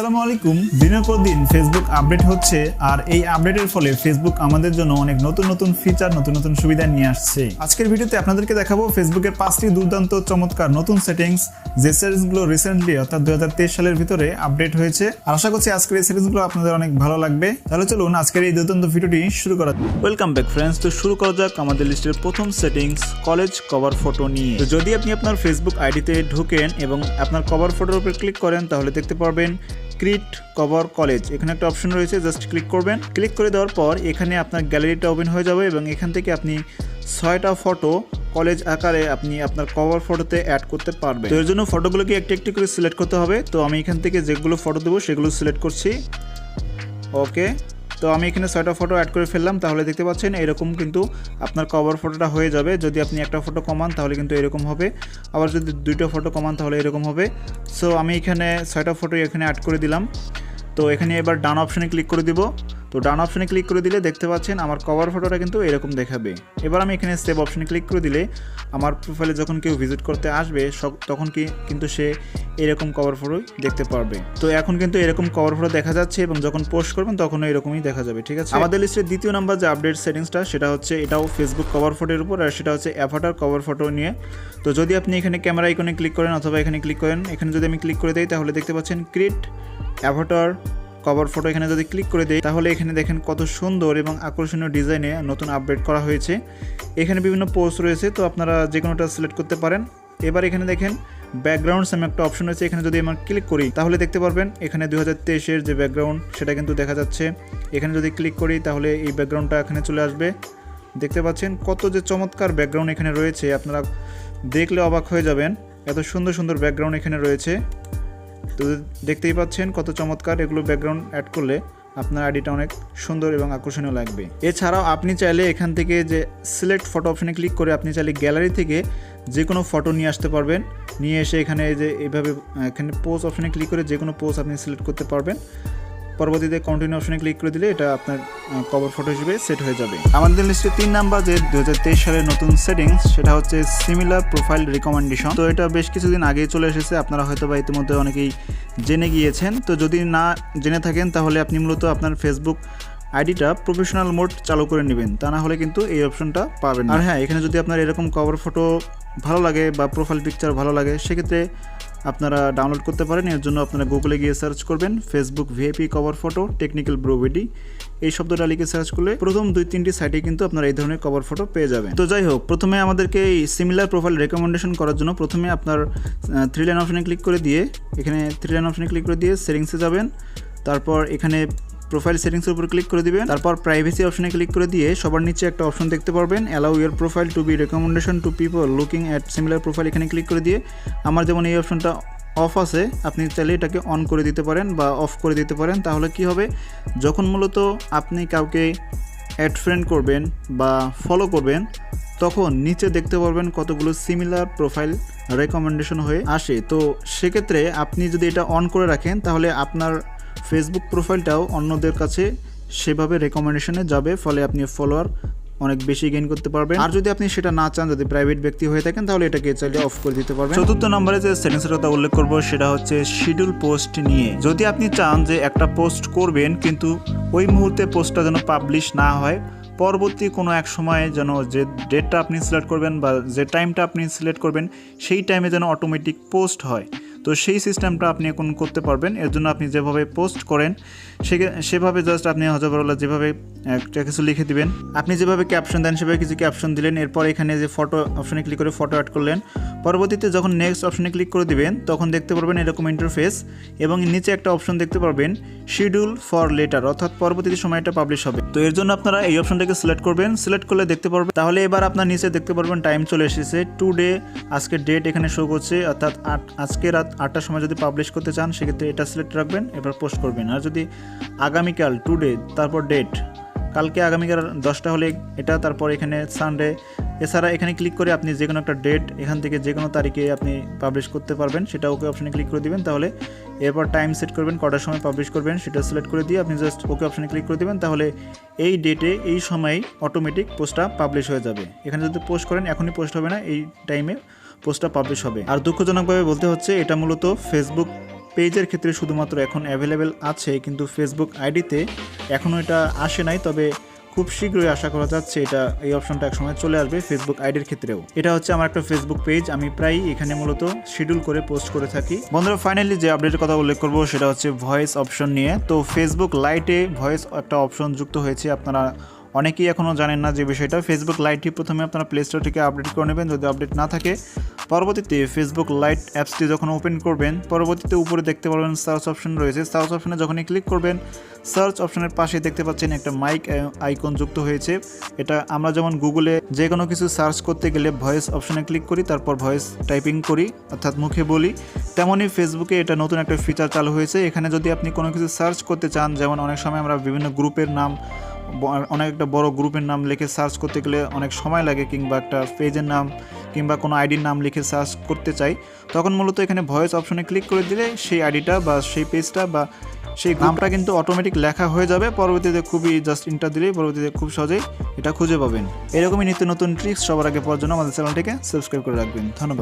আসসালামু আলাইকুম। দিনের পর দিন ফেসবুক আপডেট হচ্ছে আর এই আপডেটের ফলে ফেসবুক আমাদের জন্য অনেক নতুন নতুন ফিচার নতুন নতুন সুবিধা নিয়ে আসছে। আজকের ভিডিওতে আপনাদেরকে দেখাবো ফেসবুকের 5টি দুর্দান্ত চমৎকার নতুন সেটিংস, যে সেটিংসগুলো রিসেন্টলি অর্থাৎ 2023 সালের ভিতরে আপডেট হয়েছে। আর আশা করছি আজকের এই সেটিংসগুলো আপনাদের অনেক ভালো লাগবে। তাহলে চলুন আজকের এই দুর্দান্ত ভিডিওটি শুরু করা যাক। Welcome back friends. তো শুরু করা যাক আমাদের লিস্টের প্রথম সেটিংস, কলেজ কভার ফটো নিয়ে। তো যদি আপনি আপনার ফেসবুক আইডিতে ঢোকেন এবং আপনার কভার ফটোর উপর ক্লিক করেন তাহলে দেখতে পারবেন ক্রিয়েট কভার কলেজ, এখানে একটা অপশন রয়েছে, জাস্ট ক্লিক করবেন। ক্লিক করে দেওয়ার পর এখানে আপনার গ্যালারিটা ওপেন হয়ে যাবে এবং এখান থেকে আপনি 6টা ফটো কলেজ আকারে আপনি আপনার কভার ফটোতে অ্যাড করতে পারবেন। তো এর জন্য ফটোগুলোকে একটি একটি করে সিলেক্ট করতে হবে। তো আমি এখান থেকে যেগুলো ফটো দেবো সেগুলো সিলেক্ট করছি। ওকে, তো আমি এখানে 6টা ফটো অ্যাড করে ফেললাম। তাহলে দেখতে পাচ্ছেন এরকম কিন্তু আপনার কভার ফটোটা হয়ে যাবে। যদি আপনি একটা ফটো কমান তাহলে কিন্তু এরকম হবে, আবার যদি 2টা ফটো কমান তাহলে এরকম হবে। সো আমি এখানে 6টা ফটো এখানে অ্যাড করে দিলাম। তো এখানে এবার ডান অপশনে ক্লিক করে দিব। তো ডান অপশনে ক্লিক করে দিলে দেখতে পাচ্ছেন আমার কভার ফটোটা কিন্তু এরকম দেখাবে। এবার আমি এখানে সেভ অপশনে ক্লিক করে দিলে আমার প্রোফাইলে যখন কেউ ভিজিট করতে আসবে তখন কিন্তু সে এরকম কভার ফটো দেখতে পারবে। তো এখন কিন্তু এরকম কভার ফটো দেখা যাচ্ছে এবং যখন পোস্ট করবেন তখনও এরকমই দেখা যাবে। ঠিক আছে, আমাদের লিস্টের দ্বিতীয় নাম্বার যে আপডেট সেটিংসটা সেটা হচ্ছে এটাও ফেসবুক কভার ফটোর উপর, আর সেটা হচ্ছে অ্যাভাটার কভার ফটো নিয়ে। তো যদি আপনি এখানে ক্যামেরা আইকনে ক্লিক করেন অথবা এখানে ক্লিক করেন, এখানে যদি আমি ক্লিক করে দিই তাহলে দেখতে পাচ্ছেন ক্রিয়েট অ্যাভাটার কভার ফটো। এখানে যদি ক্লিক করে দেই তাহলে এখানে দেখেন কত সুন্দর এবং আকর্ষণীয় ডিজাইনে নতুন আপডেট করা হয়েছে। এখানে বিভিন্ন পোস্ট রয়েছে, তো আপনারা যে কোনোটা সিলেক্ট করতে পারেন। এবার এখানে দেখেন ব্যাকগ্রাউন্ডস এমন একটা অপশন রয়েছে, এখানে যদি আমরা ক্লিক করি তাহলে দেখতে পারবেন এখানে 2023-এর যে ব্যাকগ্রাউন্ড সেটা কিন্তু দেখা যাচ্ছে। এখানে যদি ক্লিক করি তাহলে এই ব্যাকগ্রাউন্ডটা এখানে চলে আসবে। দেখতে পাচ্ছেন কত যে চমৎকার ব্যাকগ্রাউন্ড এখানে রয়েছে, আপনারা দেখলে অবাক হয়ে যাবেন। এত সুন্দর সুন্দর ব্যাকগ্রাউন্ড এখানে রয়েছে। তো দেখতেই পাচ্ছেন কত চমৎকার, এগুলো ব্যাকগ্রাউন্ড অ্যাড করলে আপনার আইডিটা অনেক সুন্দর এবং আকর্ষণীয় লাগবে। এছাড়াও আপনি চাইলে এখান থেকে যে সিলেক্ট ফটো অপশনে ক্লিক করে আপনি চাইলে গ্যালারি থেকে যে কোনো ফটো নিয়ে আসতে পারবেন। নিয়ে এসে এখানে যে এইভাবে এখানে পোজ অপশনে ক্লিক করে যে কোনো পোজ আপনি সিলেক্ট করতে পারবেন। পরবর্তীতে কন্টিনিউ অপশনে ক্লিক করে দিলে এটা আপনার কভার ফটো হিসেবে সেট হয়ে যাবে। আমাদের লিস্টে 3 নাম্বার যে 2023 সালের নতুন সেটিংস সেটা হচ্ছে সিমিলার প্রোফাইল রিকমেন্ডেশন। তো এটা বেশ কিছুদিন আগেই চলে এসেছে, আপনারা হয়তো বা ইতিমধ্যে অনেকেই জেনে গিয়েছেন। তো যদি না জেনে থাকেন তাহলে আপনি মূলত আপনার ফেসবুক আইডিটা প্রফেশনাল মোড চালু করে নেবেন, তা না হলে কিন্তু এই অপশনটা পাবেন না। আর হ্যাঁ, এখানে যদি আপনার এরকম কভার ফটো ভালো লাগে বা প্রোফাইল পিকচার ভালো লাগে সেক্ষেত্রে আপনারা ডাউনলোড করতে পারেন। এর জন্য আপনারা গুগলে গিয়ে সার্চ করবেন Facebook VIP cover photo technical ব্রোভিডি, এই শব্দটা লিখে সার্চ করলে প্রথম 2-3টি সাইটে কিন্তু আপনারা এই ধরনের কভার ফটো পেয়ে যাবেন। তো যাই হোক, প্রথমে আমাদেরকে এই সিমিলার প্রোফাইল রেকমেন্ডেশন করার জন্য প্রথমে আপনার 3 লাইন অপশনে ক্লিক করে দিয়ে এখানে 3 লাইন অপশনে ক্লিক করে দিয়ে সেটিংসে যাবেন। তারপর এখানে প্রোফাইল সেটিংসের উপর ক্লিক করে দিবেন। তারপর প্রাইভেসি অপশনে ক্লিক করে দিয়ে সবার নিচে একটা অপশন দেখতে পারবেন allow your profile to be recommendation to people looking at similar profile. এখানে ক্লিক করে দিয়ে আমার যেমন এই অপশনটা অফ আছে, আপনি চাইলে এটাকে অন করে দিতে পারেন বা অফ করে দিতে পারেন। তাহলে কি হবে, যখন মূলত আপনি কাউকে অ্যাড ফ্রেন্ড করবেন বা ফলো করবেন তখন নিচে দেখতে পারবেন কতগুলো সিমিলার প্রোফাইল রেকমেন্ডেশন হয়ে আসে। তো সেক্ষেত্রে আপনি যদি এটা অন করে রাখেন তাহলে আপনার ফেসবুক প্রোফাইলটাও অন্যদের কাছে সেভাবে রেকমেন্ডেশনে যাবে, ফলে আপনি ফলোয়ার অনেক বেশি গেইন করতে পারবেন। আর যদি আপনি সেটা না চান, যদি প্রাইভেট ব্যক্তি হয়ে থাকেন তাহলে এটাকে চাইলে অফ করে দিতে পারবেন। চতুর্থ নম্বরে যে সেটিংসের কথা উল্লেখ করব সেটা হচ্ছে শিডিউল পোস্ট নিয়ে। যদি আপনি চান যে একটা পোস্ট করবেন কিন্তু ওই মুহূর্তে পোস্টটা যেন পাবলিশ না হয়, পরবর্তী কোনো এক সময়ে যেন যে ডেটটা আপনি সিলেক্ট করবেন বা যে টাইমটা আপনি সিলেক্ট করবেন সেই টাইমে যেন অটোমেটিক পোস্ট হয়, তো সেই সিস্টেমটা আপনি এখন করতে পারবেন। এর জন্য আপনি যেভাবে পোস্ট করেন সেভাবে জাস্ট আপনি হজবরল্লাহ যেভাবে একটা কিছু লিখে দিবেন, আপনি যেভাবে ক্যাপশন দেন সেভাবে কিছু ক্যাপশন দিলেন। এরপর এখানে যে ফটো অপশনে ক্লিক করে ফটো অ্যাড করলেন। পরবর্তীতে যখন নেক্সট অপশনে ক্লিক করে দিবেন তখন দেখতে পারবেন এরকম ইন্টারফেস এবং নিচে একটা অপশন দেখতে পারবেন শিডিউল ফর লেটার, অর্থাৎ পরবর্তী সময় এটা পাবলিশ হবে। তো এর জন্য আপনারা এই অপশনটাকে সিলেক্ট করবেন। সিলেক্ট করলে দেখতে পারবেন, তাহলে এবার আপনার নিচে দেখতে পারবেন টাইম চলে এসেছে, টুডে, আজকের ডেট এখানে শো করছে, অর্থাৎ আজকে রাত 8টার সময় যদি পাবলিশ করতে চান সেক্ষেত্রে এটা সিলেক্ট রাখবেন, এবার পোস্ট করবেন। আর যদি আগামীকাল, টুডে, তারপর ডেট, কালকে আগামীকাল 10টা হলে এটা, তারপর এখানে সানডে, এছাড়া এখানে ক্লিক করে আপনি যে কোনো একটা ডেট এখান থেকে যে কোনো তারিখে আপনি পাবলিশ করতে পারবেন। সেটা ওকে অপশনে ক্লিক করে দিবেন, তাহলে এরপর টাইম সেট করবেন কটার সময় পাবলিশ করবেন সেটা সিলেক্ট করে দিয়ে আপনি জাস্ট ওকে অপশনে ক্লিক করে দিবেন, তাহলে এই ডেটে এই সময়েই অটোমেটিক পোস্টটা পাবলিশ হয়ে যাবে। এখানে যদি পোস্ট করেন এখনই পোস্ট হবে না, এই টাইমে পোস্টটা পাবলিশ হবে। আর দুঃখজনকভাবে বলতে হচ্ছে এটা মূলত ফেসবুক পেজের ক্ষেত্রে শুধুমাত্র এখন অ্যাভেলেবেল আছে, কিন্তু ফেসবুক আইডিতে এখনও এটা আসে নাই। তবে খুব শীঘ্রই আশা করা যাচ্ছে এটা এই অপশনটা একসময় চলে আসবে ফেসবুক আইডির ক্ষেত্রেও। এটা হচ্ছে আমার একটা ফেসবুক পেজ, আমি প্রায় এখানে মূলত শিডিউল করে পোস্ট করে থাকি। বন্ধুরা, ফাইনালি যে আপডেটের কথা উল্লেখ করব সেটা হচ্ছে ভয়েস অপশন নিয়ে। তো ফেসবুক লাইটে ভয়েস একটা অপশন যুক্ত হয়েছে, আপনারা অনেকেই এখনও জানেন না যে বিষয়টা। ফেসবুক লাইটটি প্রথমে আপনারা প্লে স্টোর থেকে আপডেট করে নেবেন, যদি আপডেট না থাকে পরবর্তীতে ফেসবুক লাইট অ্যাপসটি যখন ওপেন করবেন পরবর্তীতে উপরে দেখতে পারবেন সার্চ অপশন রয়েছে। সার্চ অপশনে যখনই ক্লিক করবেন সার্চ অপশনের পাশে দেখতে পাচ্ছেন একটা মাইক আইকন যুক্ত হয়েছে। এটা আমরা যেমন গুগলে যে কোনো কিছু সার্চ করতে গেলে ভয়েস অপশনে ক্লিক করি, তারপর ভয়েস টাইপিং করি অর্থাৎ মুখে বলি, তেমনই ফেসবুকে এটা নতুন একটা ফিচার চালু হয়েছে। এখানে যদি আপনি কোনো কিছু সার্চ করতে চান, যেমন অনেক সময় আমরা বিভিন্ন গ্রুপের নাম, অনেক একটা বড় গ্রুপের নাম লিখে সার্চ করতে গেলে অনেক সময় লাগে, কিংবা একটা পেজের নাম কিংবা কোনো আইডির নাম লিখে সার্চ করতে চাই, তখন মূলত এখানে ভয়েস অপশনে ক্লিক করে দিলে সেই আইডিটা বা সেই পেজটা বা সেই নামটা কিন্তু অটোমেটিক লেখা হয়ে যাবে। পরবর্তীতে খুবই জাস্ট ইন্টার দিলেই পরবর্তীতে খুব সহজেই এটা খুঁজে পাবেন। এরকমই নিত্য নতুন ট্রিক্স সবার আগে পাওয়ার জন্য আমাদের চ্যানেলটিকে সাবস্ক্রাইব করে রাখবেন। ধন্যবাদ।